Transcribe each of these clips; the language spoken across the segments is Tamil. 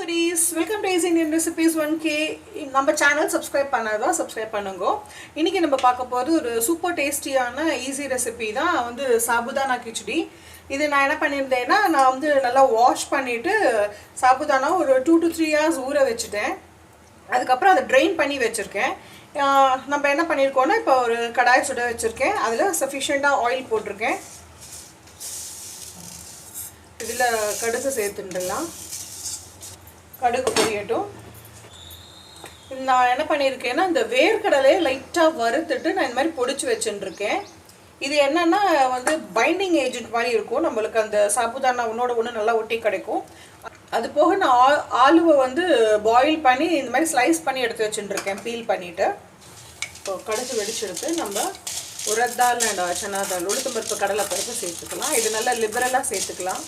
foodies, welcome to Easy Indian Recipes 1K. நம்ம சேனல் சப்ஸ்கிரைப் பண்ணாதா சப்ஸ்கிரைப் பண்ணுங்க. இன்னைக்கு நம்ம பார்க்க போறது ஒரு சூப்பர் டேஸ்டியான ஈஸி ரெசிபி தான் வந்து சாபுதானா கிச்சடி. இது நான் என்ன பண்ணியிருந்தேன்னா நான் வந்து நல்லா வாஷ் பண்ணிட்டு சாபுதானா ஒரு 2 to 3 hours ஊற வச்சிட்டேன். அதுக்கப்புறம் அதை ட்ரெயின் பண்ணி வச்சிருக்கேன். நம்ம என்ன பண்ணியிருக்கோம்னா இப்போ ஒரு கடாய் சுட வச்சிருக்கேன். அதில் சஃபிஷியண்டாக ஆயில் போட்டிருக்கேன். இதில் கடுகு சேர்த்துடலாம். கடுகு பொரியட்டும். நான் என்ன பண்ணியிருக்கேன்னா இந்த வேர்க்கடலையை லைட்டாக வறுத்துட்டு நான் இந்த மாதிரி பொடிச்சு வச்சுருக்கேன். இது என்னன்னா வந்து பைண்டிங் ஏஜென்ட் மாதிரி இருக்கும். நம்மளுக்கு அந்த சாபுதானா ஒன்றோட ஒன்று நல்லா ஒட்டி கிடைக்கும். அது போக நான் ஆலுவை வந்து பாயில் பண்ணி இந்த மாதிரி ஸ்லைஸ் பண்ணி எடுத்து வச்சுருக்கேன் பீல் பண்ணிவிட்டு. இப்போ கடுகு வெடிச்செடுத்து நம்ம உரத் தால் அண்ட் சனா தால் உளுத்தம்பருப்பு கடலை பருப்பு சேர்த்துக்கலாம். இது நல்லா லிபரலாக சேர்த்துக்கலாம்.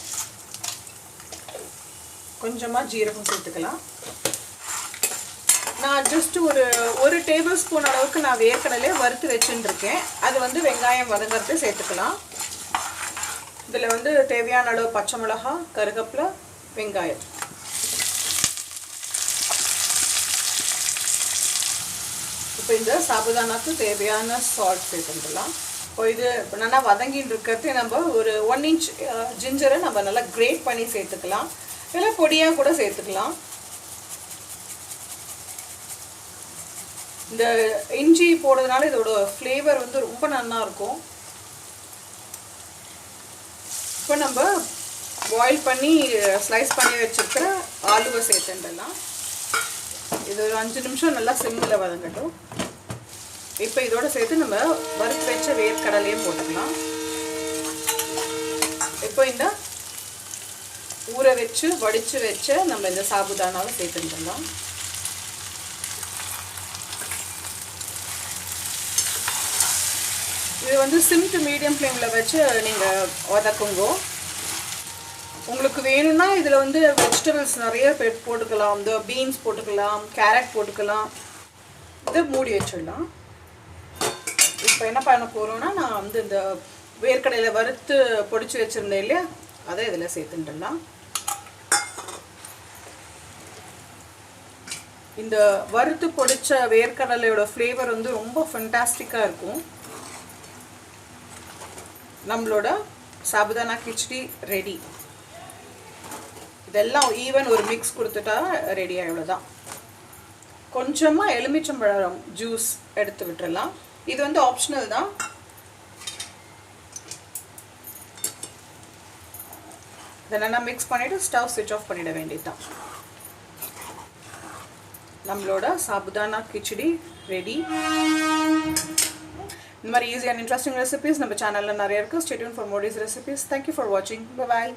கொஞ்சமாக ஜீரகம் சேர்த்துக்கலாம். நான் ஜஸ்ட் ஒரு டேபிள் ஸ்பூன் அளவுக்கு நான் வேர்க்கடலையே வறுத்து வச்சுருக்கேன். அது வந்து வெங்காயம் வதங்கிறது சேர்த்துக்கலாம். இதில் வந்து தேவையான அளவு பச்சை மிளகாய், கருவேப்பிலை, வெங்காயம். இப்போ இந்த சாபுதானாக்கு தேவையான சால்ட் சேர்த்துக்கலாம். இப்போ இது நல்லா வதங்கின்னு இருக்கிறது நம்ம ஒரு 1 inch ஜிஞ்சரை நம்ம நல்லா கிரேட் பண்ணி சேர்த்துக்கலாம். இல்லை பொடியாக கூட சேர்த்துக்கலாம். இந்த இஞ்சி போடுறதுனால இதோட ஃப்ளேவர் வந்து ரொம்ப நல்லா இருக்கும். இப்போ நம்ம பாயில் பண்ணி ஸ்லைஸ் பண்ணி வச்சுருக்கிற ஆலுவை சேர்த்துடலாம். இது ஒரு 5 நிமிஷம் நல்லா சிம்மில் வதங்கட்டும். இப்போ இதோட சேர்த்து நம்ம வறுத்து வச்ச வேர்க்கடலையும் போட்டுக்கலாம். இப்போ இந்த ஊற வச்சு வடித்து வச்ச நம்ம இந்த சாபுதானாவை சேர்த்துக்கலாம். இது வந்து சிம் டு மீடியம் ஃப்ளேமில் வச்சு நீங்கள் வதக்குங்க. உங்களுக்கு வேணும்னா இதில் வந்து வெஜிடபிள்ஸ் நிறைய போட்டுக்கலாம். இந்த பீன்ஸ் போட்டுக்கலாம், கேரட் போட்டுக்கலாம். இதை மூடி வச்சிடலாம். இப்போ என்ன பண்ண போகிறோன்னா நான் வந்து இந்த வேர்க்கடையில் வறுத்து பொடிச்சு வச்சுருந்தேன் இல்லையா, அதை இதில் சேர்த்துட்டுலாம். இந்த வறுத்து பொடிச்ச வேர்க்கடலையோட ஃப்ளேவர் வந்து ரொம்ப ஃபண்டாஸ்டிக்காக இருக்கும். நம்மளோட சாபுதானா கிச்சடி ரெடி. இதெல்லாம் ஈவன் ஒரு மிக்ஸ் கொடுத்துட்டா ரெடி ஆகிடுதான். கொஞ்சமாக எலுமிச்சம்பழம் ஜூஸ் எடுத்து விட்டுறலாம். இது வந்து ஆப்ஷனல் தான். இதை நல்லா மிக்ஸ் பண்ணிவிட்டு ஸ்டவ் ஸ்விட்ச் ஆஃப் பண்ணிட வேண்டியதுதான். நம்மளோட சாபுதானா கிச்சடி ரெடி. இந்த மாதிரி ஈஸி அண்ட் இன்ட்ரெஸ்டிங் ரெசிபீஸ் நம்ம சேனலில் நிறைய இருக்குது. Stay tune for more easy recipes. Thank you for வாட்சிங். பை பாய்.